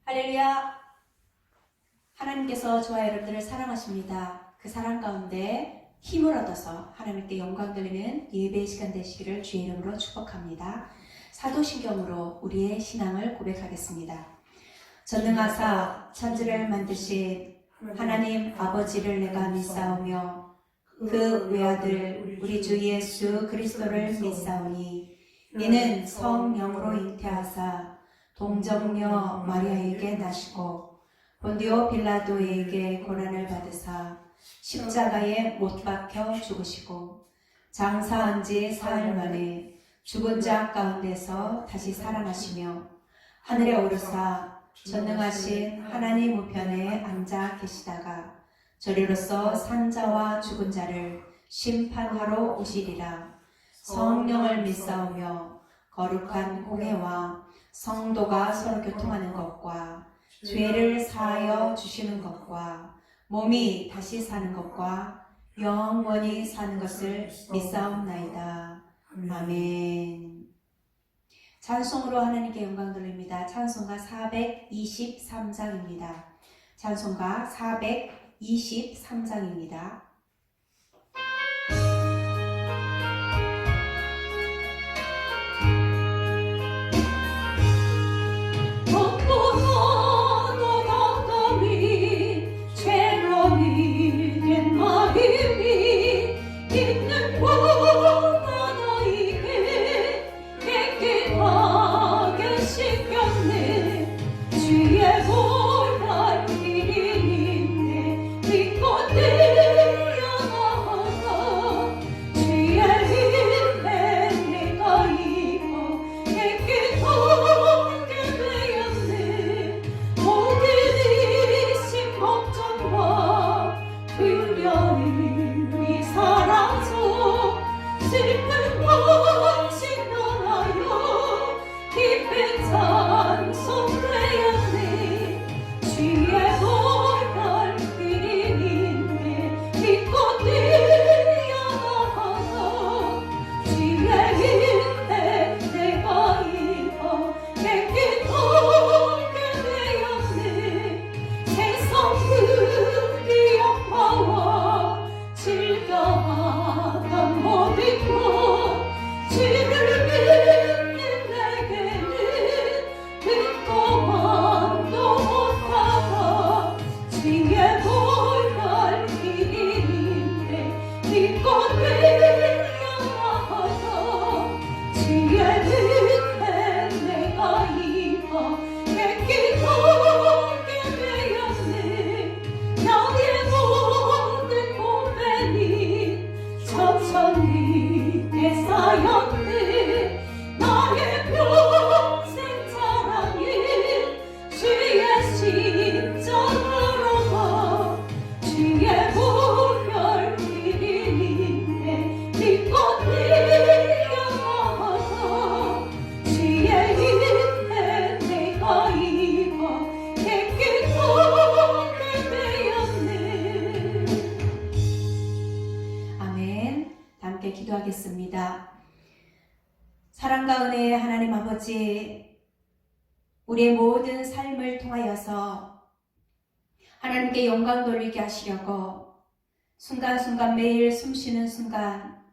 할렐루야! 하나님께서 저와 여러분들을 사랑하십니다. 그 사랑 가운데 힘을 얻어서 하나님께 영광 돌리는 예배의 시간 되시기를 주의 이름으로 축복합니다. 사도신경으로 우리의 신앙을 고백하겠습니다. 전능하사 천지를 만드신 하나님 아버지를 내가 믿사오며 그 외아들 우리 주 예수 그리스도를 믿사오니 이는 성령으로 잉태하사 동정녀 마리아에게 나시고 본디오 빌라도에게 고난을 받으사 십자가에 못 박혀 죽으시고 장사한 지 사흘 만에 죽은 자 가운데서 다시 살아나시며 하늘에 오르사 전능하신 하나님 우편에 앉아 계시다가 저리로서 산자와 죽은 자를 심판하러 오시리라. 성령을 믿사오며 거룩한 공회와 성도가 서로 교통하는 것과 죄를 사하여 주시는 것과 몸이 다시 사는 것과 영원히 사는 것을 믿사옵나이다. 아멘. 찬송으로 하나님께 영광 돌립니다. 찬송가 423장입니다. 찬송가 423장입니다. 기도하겠습니다. 사랑과 은혜의 하나님 아버지, 우리의 모든 삶을 통하여서 하나님께 영광 돌리게 하시려고 순간순간 매일 숨쉬는 순간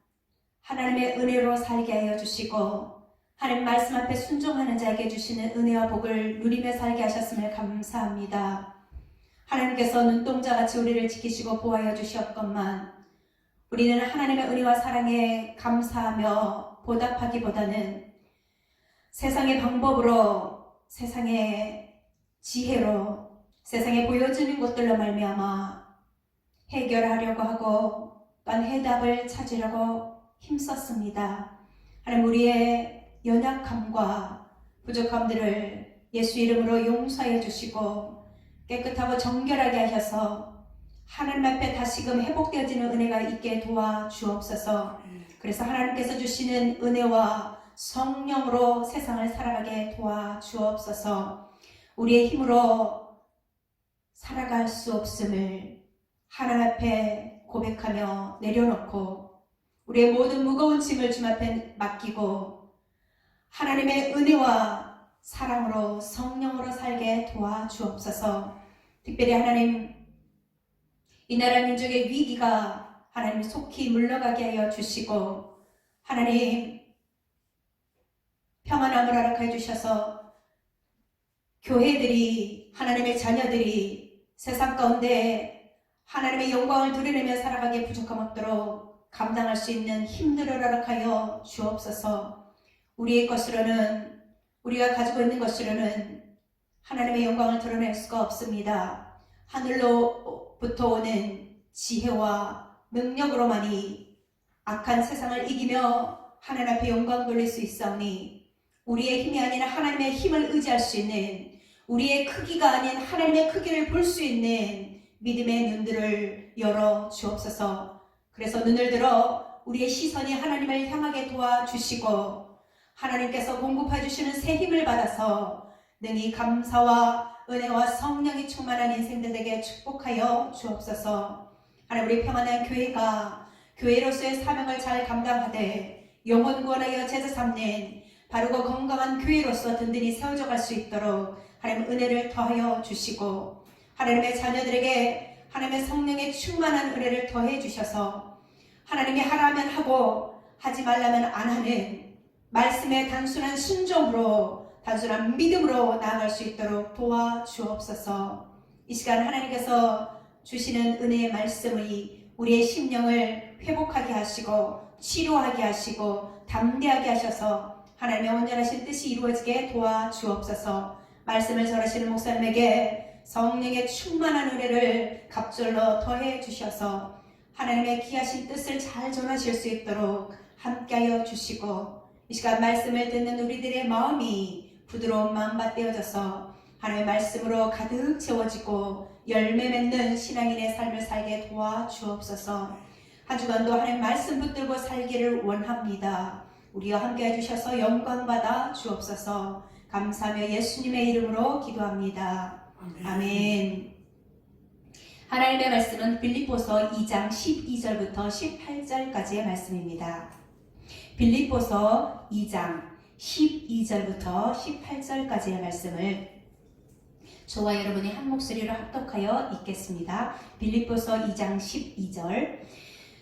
하나님의 은혜로 살게 하여 주시고 하나님 말씀 앞에 순종하는 자에게 주시는 은혜와 복을 누리며 살게 하셨음을 감사합니다. 하나님께서 눈동자같이 우리를 지키시고 보호하여 주셨건만 우리는 하나님의 은혜와 사랑에 감사하며 보답하기보다는 세상의 방법으로, 세상의 지혜로, 세상에 보여주는 것들로 말미암아 해결하려고 하고 또한 해답을 찾으려고 힘썼습니다. 하나님, 우리의 연약함과 부족함들을 예수 이름으로 용서하여 주시고 깨끗하고 정결하게 하셔서 하나님 앞에 다시금 회복되어지는 은혜가 있게 도와주옵소서. 그래서 하나님께서 주시는 은혜와 성령으로 세상을 살아가게 도와주옵소서. 우리의 힘으로 살아갈 수 없음을 하나님 앞에 고백하며 내려놓고 우리의 모든 무거운 짐을 주님 앞에 맡기고 하나님의 은혜와 사랑으로 성령으로 살게 도와주옵소서. 특별히 하나님, 이 나라 민족의 위기가 하나님 속히 물러가게 하여 주시고, 하나님 평안함을 허락해 주셔서 교회들이, 하나님의 자녀들이 세상 가운데 하나님의 영광을 드러내며 살아가기에 부족함 없도록 감당할 수 있는 힘들을 허락하여 주옵소서. 우리의 것으로는, 우리가 가지고 있는 것으로는 하나님의 영광을 드러낼 수가 없습니다. 하늘로부터 오는 지혜와 능력으로만이 악한 세상을 이기며 하나님 앞에 영광 돌릴 수 있사오니, 우리의 힘이 아닌 하나님의 힘을 의지할 수 있는, 우리의 크기가 아닌 하나님의 크기를 볼 수 있는 믿음의 눈들을 열어 주옵소서. 그래서 눈을 들어 우리의 시선이 하나님을 향하게 도와주시고, 하나님께서 공급해 주시는 새 힘을 받아서 능히 감사와 은혜와 성령이 충만한 인생들 되게 축복하여 주옵소서. 하나님, 우리 평안한 교회가 교회로서의 사명을 잘 감당하되 영혼 구원하여 제자 삼는 바르고 건강한 교회로서 든든히 세워져 갈 수 있도록 하나님 은혜를 더하여 주시고, 하나님의 자녀들에게 하나님의 성령의 충만한 은혜를 더해 주셔서 하나님이 하라면 하고 하지 말라면 안 하는 말씀의 단순한 순종으로, 단순한 믿음으로 나아갈 수 있도록 도와주옵소서. 이 시간 하나님께서 주시는 은혜의 말씀이 우리의 심령을 회복하게 하시고 치료하게 하시고 담대하게 하셔서 하나님의 온전하신 뜻이 이루어지게 도와주옵소서. 말씀을 전하시는 목사님에게 성령의 충만한 은혜를 갑절로 더해 주셔서 하나님의 귀하신 뜻을 잘 전하실 수 있도록 함께하여 주시고, 이 시간 말씀을 듣는 우리들의 마음이 부드러운 마음밭 되어져서 하나님의 말씀으로 가득 채워지고 열매 맺는 신앙인의 삶을 살게 도와주옵소서. 한 주간도 하나님 말씀 붙들고 살기를 원합니다. 우리와 함께 해주셔서 영광받아 주옵소서. 감사하며 예수님의 이름으로 기도합니다. 아멘. 하나님의 말씀은 빌립보서 2장 12절부터 18절까지의 말씀입니다. 빌립보서 2장 12절부터 18절까지의 말씀을 저와 여러분이 한 목소리로 합독하여 읽겠습니다. 빌립보서 2장 12절.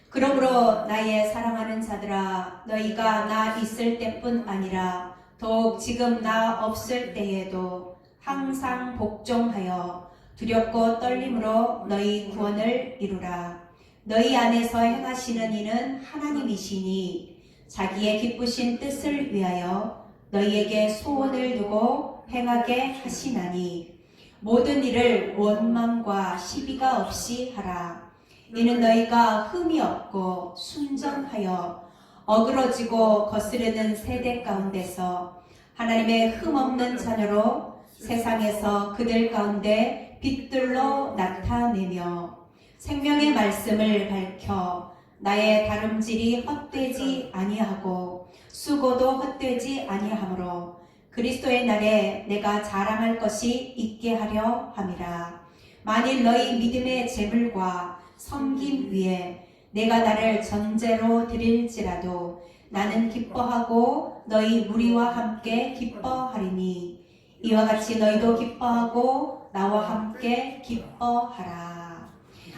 그러므로 나의 사랑하는 자들아, 너희가 나 있을 때뿐 아니라 더욱 지금 나 없을 때에도 항상 복종하여 두렵고 떨림으로 너희 구원을 이루라. 너희 안에서 행하시는 이는 하나님이시니 자기의 기쁘신 뜻을 위하여 너희에게 소원을 두고 행하게 하시나니 모든 일을 원망과 시비가 없이 하라. 이는 너희가 흠이 없고 순전하여 어그러지고 거스르는 세대 가운데서 하나님의 흠 없는 자녀로 세상에서 그들 가운데 빛들로 나타내며 생명의 말씀을 밝혀 나의 다름질이 헛되지 아니하고 수고도 헛되지 아니하므로 그리스도의 날에 내가 자랑할 것이 있게 하려 함이라. 만일 너희 믿음의 재물과 섬김 위에 내가 나를 전제로 드릴지라도 나는 기뻐하고 너희 무리와 함께 기뻐하리니 이와 같이 너희도 기뻐하고 나와 함께 기뻐하라.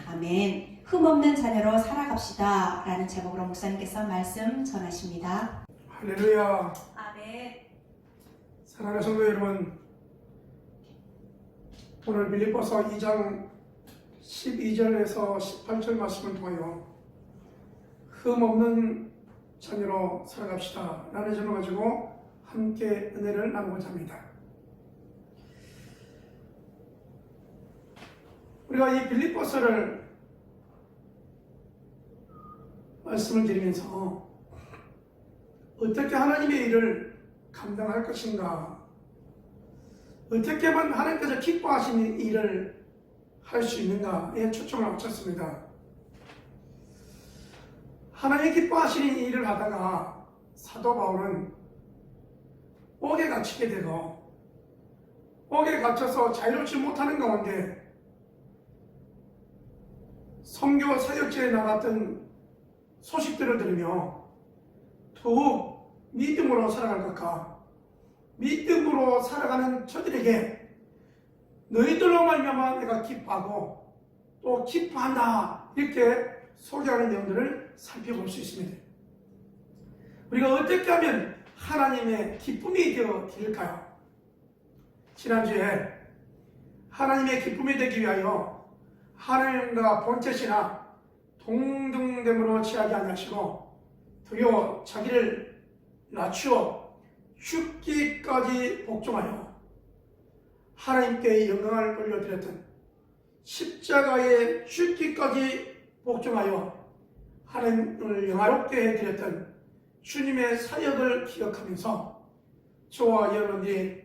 아멘. 흠없는 자녀로 살아갑시다 라는 제목으로 목사님께서 말씀 전하십니다. 할렐루야. 아멘. 사랑하는 성도 여러분, 오늘 빌립보서 2장 12절에서 18절 말씀을 통하여 흠없는 자녀로 살아갑시다 라는 제목을 가지고 함께 은혜를 나누고자 합니다. 우리가 이 빌립보서를 말씀을 드리면서 어떻게 하나님의 일을 감당할 것인가, 어떻게 하면 하나님께서 기뻐하시는 일을 할 수 있는가에 초점을 맞췄습니다. 하나님 기뻐하시는 일을 하다가 사도 바울은 옥에 갇히게 되고 옥에 갇혀서 자유롭지 못하는 가운데 선교 사역지에 나갔던 소식들을 들으며 더욱 믿음으로 살아갈 것과 믿음으로 살아가는 저들에게 너희들로 말미암아 내가 기뻐하고 또 기뻐한다 이렇게 소개하는 내용들을 살펴볼 수 있습니다. 우리가 어떻게 하면 하나님의 기쁨이 되어질까요? 지난주에 하나님의 기쁨이 되기 위하여 하나님과 본체시나 동등됨으로 취하지 아니하시고 도리어 자기를 낮추어 죽기까지 복종하여 하나님께 영광을 올려드렸던 십자가에 죽기까지 복종하여 하나님을 영화롭게 해드렸던 주님의 사역을 기억하면서 저와 여러분들이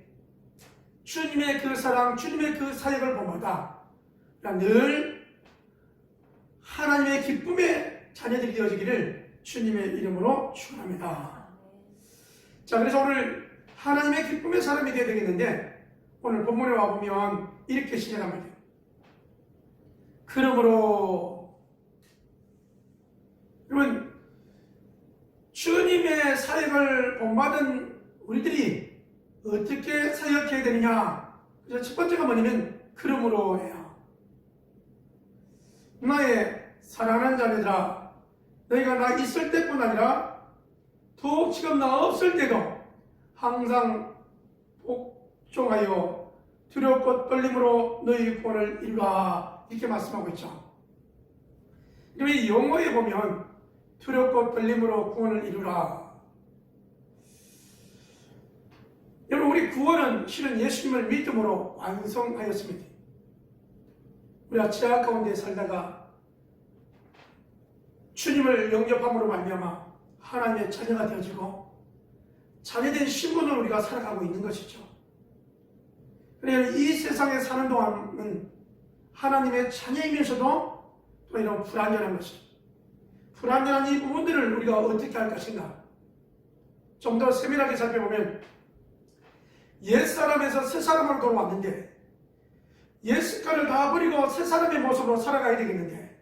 주님의 그 사랑, 주님의 그 사역을 본마다 늘 하나님의 기쁨의 자녀들이 되어지기를 주님의 이름으로 축원합니다. 자, 그래서 오늘 하나님의 기쁨의 사람이 되어야 되겠는데 오늘 본문에 와보면 이렇게 시작합니다. 그러므로 여러분 주님의 사역을 본받은 우리들이 어떻게 사역해야 되느냐? 그래서 첫 번째가 뭐냐면 그러므로예요. 나의 사랑하는 자녀들아, 너희가 나 있을 때뿐 아니라 또 지금 나 없을 때도 항상 복종하여 두렵고 떨림으로 너희 구원을 이루라 이렇게 말씀하고 있죠. 이 영어에 보면 두렵고 떨림으로 구원을 이루라. 여러분, 우리 구원은 실은 예수님을 믿음으로 완성하였습니다. 우리가 죄악 가운데 살다가 주님을 영접함으로 말미암아 하나님의 자녀가 되어지고 자녀된 신분으로 우리가 살아가고 있는 것이죠. 그래서 이 세상에 사는 동안은 하나님의 자녀이면서도 또 이런 불안전한 것이죠. 불안전한 이 부분들을 우리가 어떻게 할 것인가? 좀 더 세밀하게 살펴보면 옛사람에서 새사람으로 돌아왔는데 옛습관을 다 버리고 새사람의 모습으로 살아가야 되겠는데,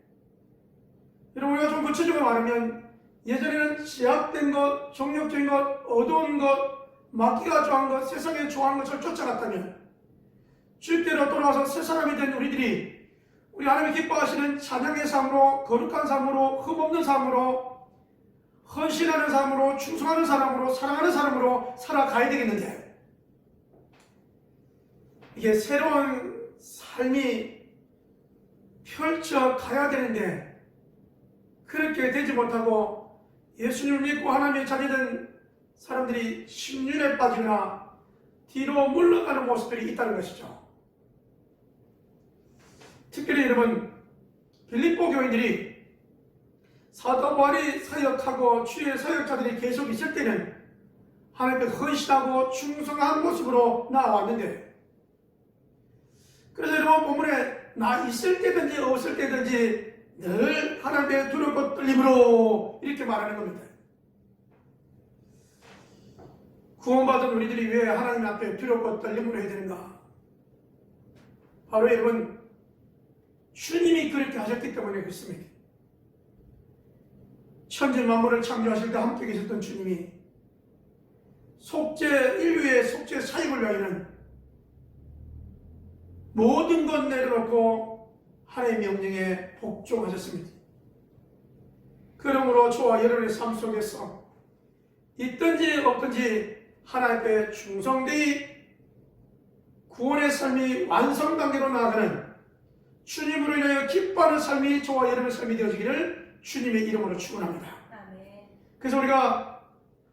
여러분 우리가 좀 구체적으로 말하면 예전에는 제약된 것, 정욕적인 것, 어두운 것, 마귀가 좋아하는 것, 세상에 좋아하는 것을 쫓아갔다면 주께로 돌아와서 새사람이 된 우리들이 우리 하나님이 기뻐하시는 찬양의 삶으로, 거룩한 삶으로, 흠없는 삶으로, 헌신하는 삶으로, 충성하는 사람으로, 사랑하는 사람으로 살아가야 되겠는데, 이게 새로운 삶이 펼쳐가야 되는데 그렇게 되지 못하고 예수님을 믿고 하나님의 자녀된 사람들이 심륜에 빠지거나 뒤로 물러가는 모습들이 있다는 것이죠. 특별히 여러분, 빌립보 교인들이 사도 바울이 사역하고 주의 사역자들이 계속 있을 때는 하나님께 헌신하고 충성한 모습으로 나아왔는데, 그래서 여러분 본문에 나 있을 때든지 없을 때든지 늘 하나님의 두렵고 떨림으로 이렇게 말하는 겁니다. 구원받은 우리들이 왜 하나님 앞에 두렵고 떨림으로 해야 되는가? 바로 여러분 주님이 그렇게 하셨기 때문에 그렇습니다. 천지 만물을 창조하실 때 함께 계셨던 주님이 인류의 속죄 사역을 위하여는 모든 것 내려놓고 하나님의 명령에 복종하셨습니다. 그러므로 저와 여러분의 삶 속에서 있든지 없든지 하나님 앞에 충성되이 구원의 삶이 완성 단계로 나아가는 주님으로 인하여 기뻐하는 삶이 저와 여러분의 삶이 되어지기를 주님의 이름으로 축원합니다. 그래서 우리가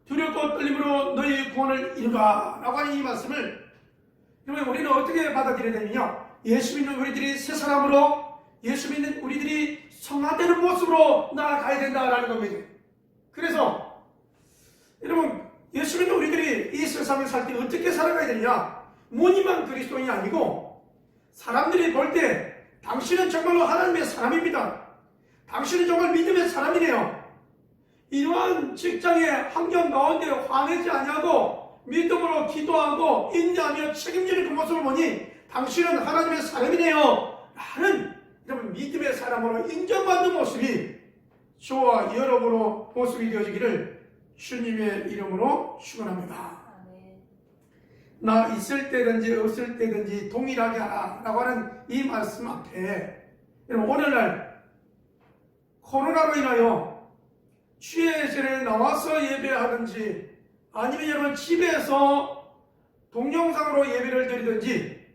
두렵고 떨림으로 너희 구원을 이루라 라고 하는 이 말씀을 그러면 우리는 어떻게 받아들여야 되느냐? 예수 믿는 우리들이 새 사람으로, 예수 믿는 우리들이 성화되는 모습으로 나아가야 된다라는 겁니다. 그래서 여러분 예수 믿는 우리들이 이 세상에 살 때 어떻게 살아가야 되느냐? 무늬만 그리스도인이 아니고 사람들이 볼 때 당신은 정말로 하나님의 사람입니다. 당신은 정말 믿음의 사람이네요. 이러한 직장의 환경 가운데 화내지 아니하고 믿음으로 기도하고 인내하며 책임지는 그 모습을 보니 당신은 하나님의 사람이네요 라는 여러분 믿음의 사람으로 인정받는 모습이 저와 여러분의 모습이 되어지기를 주님의 이름으로 축원합니다. 나 있을 때든지 없을 때든지 동일하게 하라 라고 하는 이 말씀 앞에 여러분 오늘날 코로나로 인하여 주일에 나와서 예배하든지 아니면 여러분 집에서 동영상으로 예배를 드리든지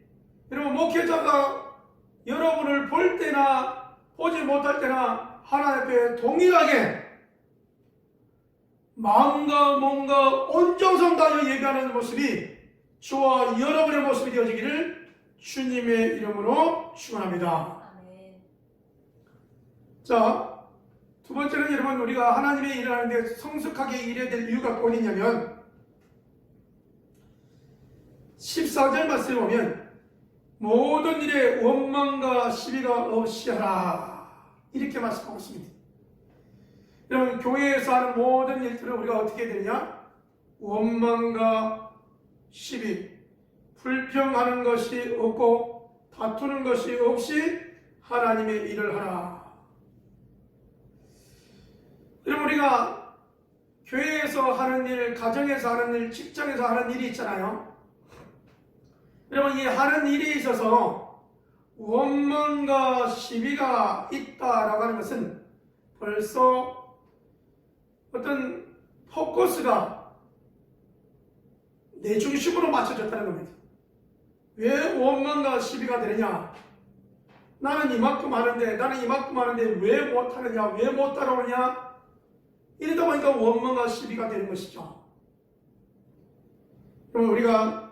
여러분 목회자가 여러분을 볼 때나 보지 못할 때나 하나님 앞에 동일하게 마음과 몸과 온 정성 다하여 예배하는 모습이 저와 여러분의 모습이 되어지기를 주님의 이름으로 축원합니다. 아멘. 자, 두 번째는 여러분 우리가 하나님의 일을 하는데 성숙하게 일해야 될 이유가 또 어디냐면 14절 말씀에 보면 모든 일에 원망과 시비가 없이 하라 이렇게 말씀하고 있습니다. 여러분 교회에서 하는 모든 일들은 우리가 어떻게 해야 되느냐? 원망과 시비, 불평하는 것이 없고 다투는 것이 없이 하나님의 일을 하라. 여러분 우리가 교회에서 하는 일, 가정에서 하는 일, 직장에서 하는 일이 있잖아요. 여러분 이 하는 일에 있어서 원망과 시비가 있다라고 하는 것은 벌써 어떤 포커스가 내 중심으로 맞춰졌다는 겁니다. 왜 원망과 시비가 되느냐? 나는 이만큼 하는데 왜 못하느냐? 왜 못 따라오느냐? 이러다 보니까 원망과 시비가 되는 것이죠. 그럼 우리가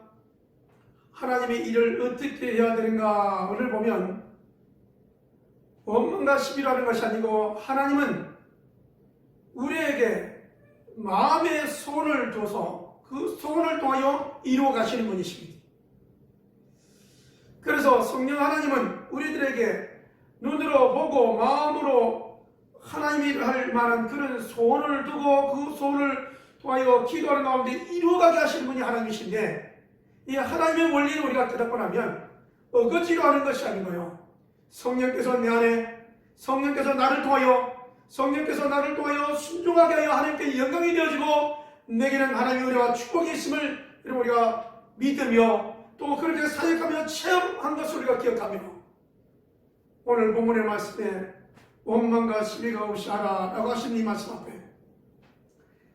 하나님의 일을 어떻게 해야 되는가를 보면 원망과 시비라는 것이 아니고 하나님은 우리에게 마음의 소원을 줘서 그 소원을 통하여 이루어 가시는 분이십니다. 그래서 성령 하나님은 우리들에게 눈으로 보고 마음으로 하나님이 일을 할 만한 그런 소원을 두고 그 소원을 통하여 기도하는 가운데 이루어가게 하시는 분이 하나님이신데 이 하나님의 원리를 우리가 깨닫고 나면 어거지로 하는 것이 아니고요. 성령께서 내 안에 성령께서 나를 통하여 순종하게 하여 하나님께 영광이 되어지고 내게는 하나님의 은혜와 축복이 있음을 우리가 믿으며 또 그렇게 사역하며 체험한 것을 우리가 기억하며 오늘 본문의 말씀에 원망과 시비가 없이 하라 라고 하신 이 말씀 앞에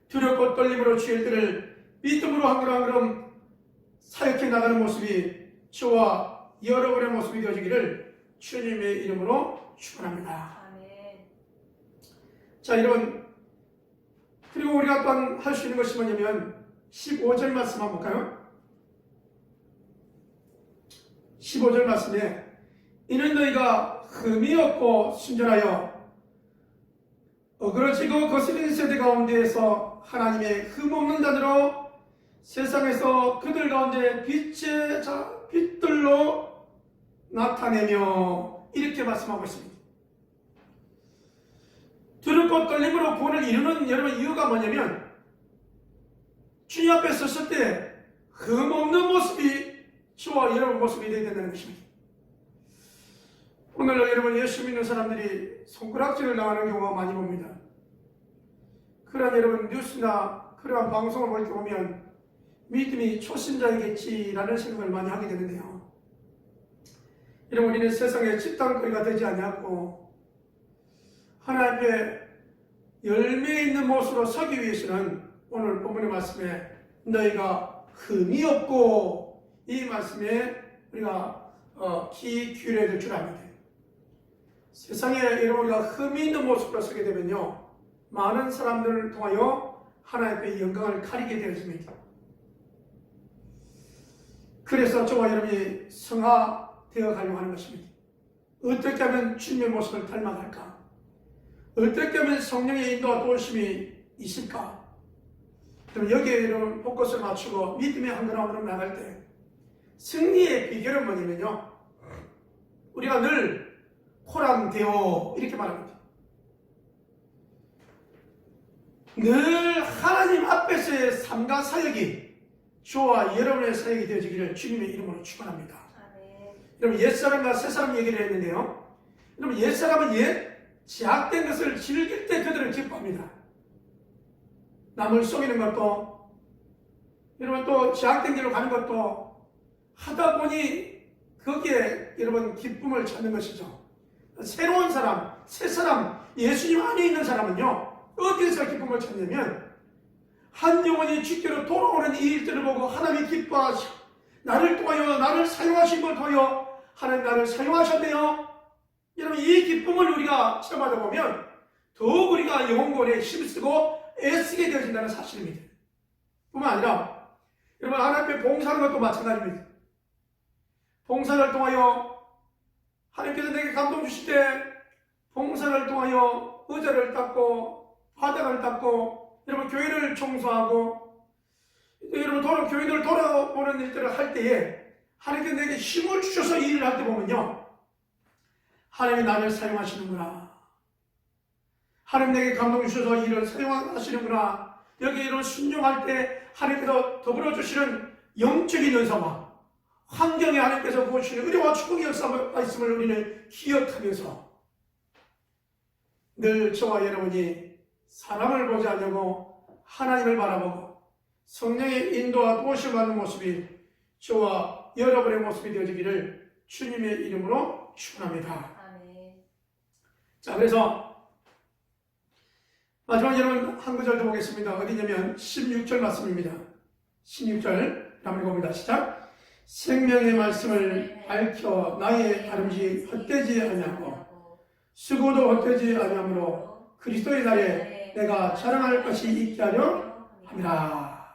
두렵고 떨림으로 주의 일들을 믿음으로 한 걸음 한 걸음 사역해 나가는 모습이 저와 여러분의 모습이 되어지기를 주님의 이름으로 축원합니다. 아멘. 자, 여러분 그리고 우리가 또한 할 수 있는 것이 뭐냐면 15절 말씀 한번 볼까요? 15절 말씀에 이는 너희가 흠이 없고 순전하여 어그러지고 거스린 세대 가운데에서 하나님의 흠없는 자들로 세상에서 그들 가운데 빛들로 나타내며 이렇게 말씀하고 있습니다. 두렵고 떨림으로 구원을 이루는 여러분 이유가 뭐냐면 주님 앞에 섰을 때 흠없는 모습이 저와 여러분 모습이 되어야 된다는 것입니다. 오늘날 여러분 예수 믿는 사람들이 손가락질을 당하는 경우가 많이 봅니다. 그러한 여러분 뉴스나 그러한 방송을 볼 때 보면 믿음이 초신자이겠지라는 생각을 많이 하게 되는데요. 여러분 우리는 세상에 집단거리가 되지 않냐고 하나님 앞에 열매 있는 모습으로 서기 위해서는 오늘 본문의 말씀에 너희가 흠이 없고 이 말씀에 우리가 귀 기울여야 될 줄 압니다. 세상에 여러분 우리가 흠이 있는 모습으로 서게 되면요 많은 사람들을 통하여 하나님의 영광을 가리게 되어집니다. 그래서 저와 여러분이 성화되어 가려고 하는 것입니다. 어떻게 하면 주님의 모습을 닮아갈까? 어떻게 하면 성령의 인도와 도우심이 있을까? 그럼 여기에 여러분 포커스를 맞추고 믿음의 한 걸음 한 걸음 나갈 때 승리의 비결은 뭐냐면요 우리가 늘 호랑되어 이렇게 말합니다. 늘 하나님 앞에서의 삶과 사역이 저와 여러분의 사역이 되어지기를 주님의 이름으로 축원합니다. 여러분 옛사람과 새사람 얘기를 했는데요 여러분 옛사람은 제약된 것을 즐길 때 그들은 기뻐합니다. 남을 속이는 것도 여러분 또 제약된 길로 가는 것도 하다 보니 거기에 여러분 기쁨을 찾는 것이죠. 새로운 사람, 새 사람, 예수님 안에 있는 사람은요 어디에서 기쁨을 찾냐면 한 영혼이 주께로 돌아오는 이 일들을 보고 하나님이 기뻐하시고 나를 통하여 나를 사용하신 걸 통하여 하나님 나를 사용하셨네요. 여러분 이 기쁨을 우리가 체험하다 보면 더욱 우리가 영혼권에 힘쓰고 애쓰게 되어진다는 사실입니다. 뿐만 아니라 여러분 하나님 앞에 봉사하는 것도 마찬가지입니다. 봉사를 통하여 하나님께서 내게 감동 주실 때 봉사를 통하여 의자를 닦고 바닥을 닦고 여러분 교회를 청소하고 여러분 교회를 돌아보는 일들을 할 때에 하나님께서 내게 힘을 주셔서 이 일을 할 때 보면요 하나님이 나를 사용하시는구나. 하나님 내게 감동 주셔서 이 일을 사용하시는구나. 여기 이런 순종할 때 하나님께서 더불어 주시는 영적인 은사와 환경에 하나님께서 부어주시는 은혜와 축복의 역사가 있음을 우리는 기억하면서 늘 저와 여러분이 사람을 보지 않냐고 하나님을 바라보고 성령의 인도와 도우심을 받는 모습이 저와 여러분의 모습이 되어지기를 주님의 이름으로 축원합니다. 아멘. 자, 그래서 마지막 여러분 한 구절 더 보겠습니다. 어디냐면 16절 말씀입니다. 16절 한번 읽어봅니다. 시작. 생명의 말씀을 밝혀 나의 다름지 헛되지 아니하고 수고도 헛되지 아니하므로 그리스도의 날에 내가 자랑할 것이 있게 하려 합니다.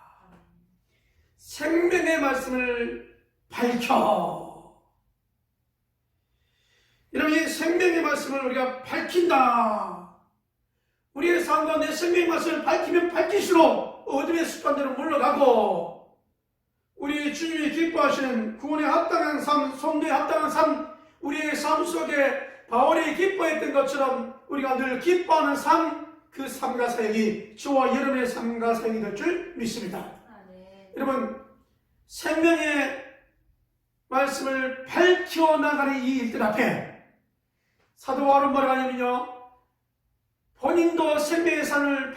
생명의 말씀을 밝혀. 여러분 이 생명의 말씀을 우리가 밝힌다. 우리의 삶 가운데 생명의 말씀을 밝히면 밝힐수록 어둠의 습관대로 물러가고 우리 주님이 기뻐하시는 구원에 합당한 삶, 성도에 합당한 삶, 우리의 삶 속에 바울이 기뻐했던 것처럼 우리가 늘 기뻐하는 삶, 그 삶과 사역이 저와 여러분의 삶과 사역이 될 줄 믿습니다. 아멘. 여러분 생명의 말씀을 밝혀나가는 이 일들 앞에 사도 바울은 뭐라고 하냐면요 본인도 생명의 삶을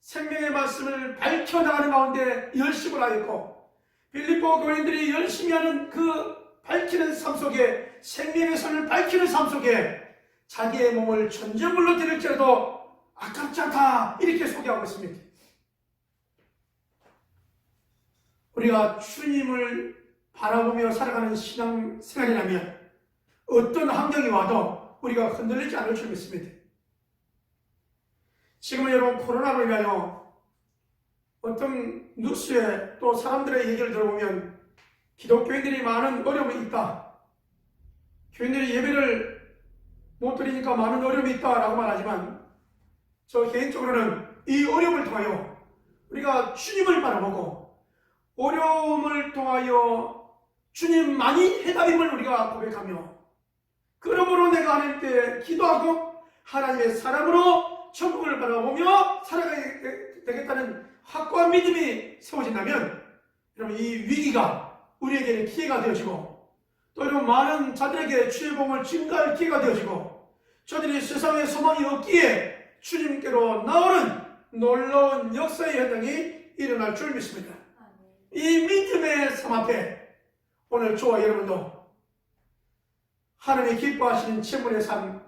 생명의 말씀을 밝혀나가는 가운데 열심을 하였고 빌립보 교인들이 열심히 하는 그 밝히는 삶 속에 생명의 삶을 밝히는 삶 속에 자기의 몸을 전제물로 드릴지라도 아깝지 않다 이렇게 소개하고 있습니다. 우리가 주님을 바라보며 살아가는 신앙생활이라면 어떤 환경이 와도 우리가 흔들리지 않을 줄 믿습니다. 지금은 여러분 코로나로 인하여 어떤 뉴스에 또 사람들의 얘기를 들어보면 기독교인들이 많은 어려움이 있다. 교인들이 예배를 못 드리니까 많은 어려움이 있다라고 말하지만 저 개인적으로는 이 어려움을 통하여 우리가 주님을 바라보고 어려움을 통하여 주님만이 해답임을 우리가 고백하며 그러므로 내가 하나님께 기도하고 하나님의 사람으로 천국을 바라보며 살아가야 되겠다는 확고한 믿음이 세워진다면 여러분 이 위기가 우리에게는 기회가 되어지고 또 여러분 많은 자들에게 주의 복음을 증가할 기회가 되어지고 저들이 세상에 소망이 없기에 주님께로 나오는 놀라운 역사의 현장이 일어날 줄 믿습니다. 이 믿음의 삶 앞에 오늘 저와 여러분도 하나님이 기뻐하시는 재물의 삶,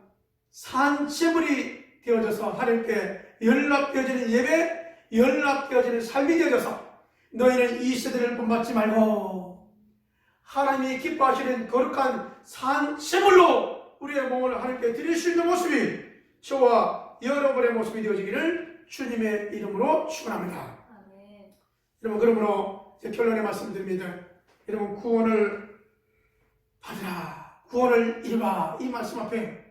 산재물이 되어져서 하나님께 연락되어지는 예배, 연락되어지는 삶이 되어져서 너희는 이 세대를 본받지 말고 하나님이 기뻐하시는 거룩한 산재물로 우리의 몸을 하나님께 드릴 수 있는 모습이 저와 여러분의 모습이 되어지기를 주님의 이름으로 축원합니다. 여러분 그러므로 제 결론의 말씀드립니다. 여러분 구원을 받으라, 구원을 이루라 이 말씀 앞에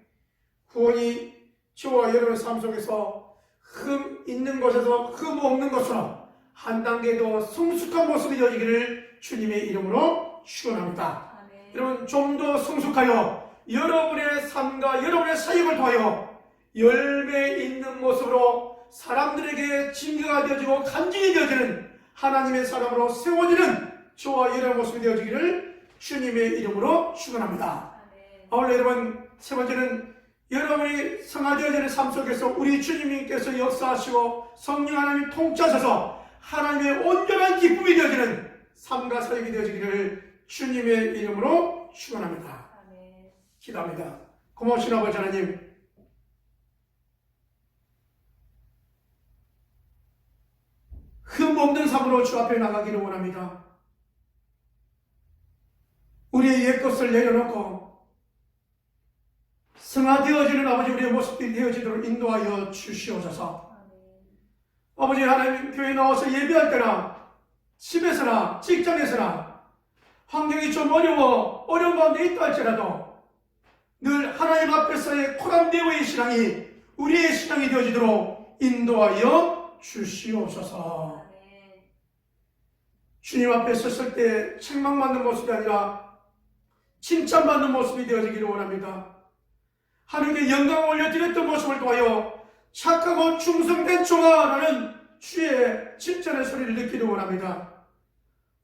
구원이 저와 여러분의 삶 속에서 흠 있는 곳에서 흠 없는 곳으로 한 단계 더 성숙한 모습이 되어지기를 주님의 이름으로 축원합니다. 여러분 좀 더 성숙하여 여러분의 삶과 여러분의 사역을 통하여 열매 있는 모습으로 사람들에게 징계가 되어지고 간증이 되어지는 하나님의 사람으로 세워지는 저와 여러분의 모습이 되어지기를 주님의 이름으로 축원합니다. 아울러 여러분 세 번째는 여러분이 성화되어지는 삶 속에서 우리 주님께서 역사하시고 성령 하나님 통치하셔서 하나님의 온전한 기쁨이 되어지는 삶과 사역이 되어지기를 주님의 이름으로 축원합니다. 아멘. 기도합니다. 고마우신 아버지 하나님, 흠없는 삶으로 주 앞에 나가기를 원합니다. 우리의 옛것을 내려놓고 승화되어지는 아버지 우리의 모습이 되어지도록 인도하여 주시옵소서. 아버지 하나님, 교회 나와서 예배할 때나 집에서나 직장에서나 환경이 좀 어려운 가운데 있다 할지라도 늘 하나님 앞에서의 코람되어의 신앙이 우리의 신앙이 되어지도록 인도하여 주시옵소서. 주님 앞에 섰을 때 책망받는 모습이 아니라 칭찬받는 모습이 되어지기를 원합니다. 하나님께 영광을 올려드렸던 모습을 통하여 착하고 충성된 종아라는 주의 칭찬의 소리를 듣기를 원합니다.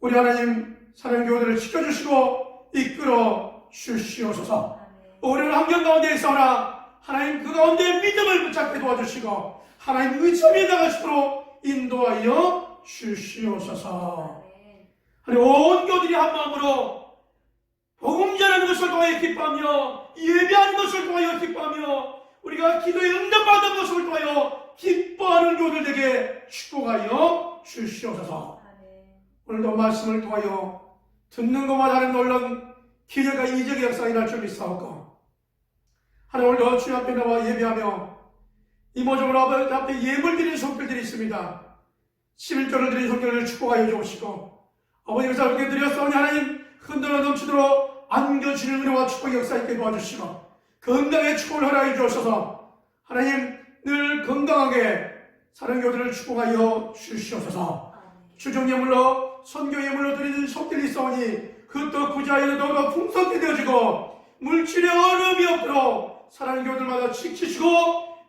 우리 하나님 사랑 교회들을 지켜주시고 이끌어 주시옵소서. 어려운 환경 가운데 있어나 하나님 그 가운데 믿음을 붙잡게 도와주시고 하나님 의지함에 나가시도록 인도하여 주시옵소서. 하나님 온 교들이 한 마음으로 복음 전하는 것을 통하여 기뻐하며 예배하는 것을 통하여 기뻐하며 우리가 기도에 응답받는 것을 통하여 기뻐하는 교들에게 축복하여 주시옵소서. 오늘도 말씀을 통하여 듣는 것만 하는 놀라운 기적과 이적의 역사가 일어날 줄 믿사옵고 하나님 오늘도 주님 앞에 나와 예배하며 이모저모로 아버지 앞에 예물 드리는 손길들이 있습니다. 11조를 드리는 손길을 축복하여 주옵시고 아버지께서 이렇게 드렸사오니 하나님 흔들어 넘치도록 안겨주는 은혜와 축복의 역사 있게 도와주시고 건강의 축복을 허락해 주옵소서. 하나님 늘 건강하게 사는 교들을 축복하여 주시옵소서. 주정예물로 선교예물로 드리는 손길이 있사오니 그것도 구자에 더더 풍성히 되어지고 물질의 어려움이 없도록 사랑하는 교들마다 지키시고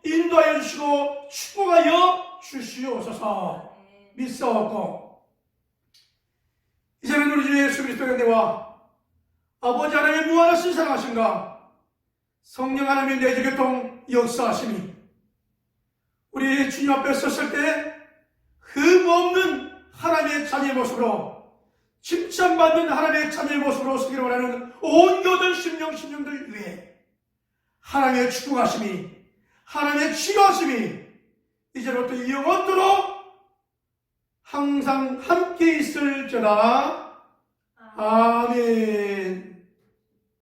인도하여 주시고 축복하여 주시옵소서. 믿사옵고 이제는 우리 주 예수 그리스도의 은혜와 아버지 하나님의 무한하신 사랑하심과 성령 하나님의 내주교통 역사하심이 우리 주님 앞에 섰을 때 흠없는 하나님의 자녀의 모습으로 칭찬받는 하나님의 자녀의 모습으로 서기를 원하는 온 교들 심령들 위해 하나님의 축복하심이 하나님의 치료하심이 이제부터 영원토록 항상 함께 있을지어다. 아멘.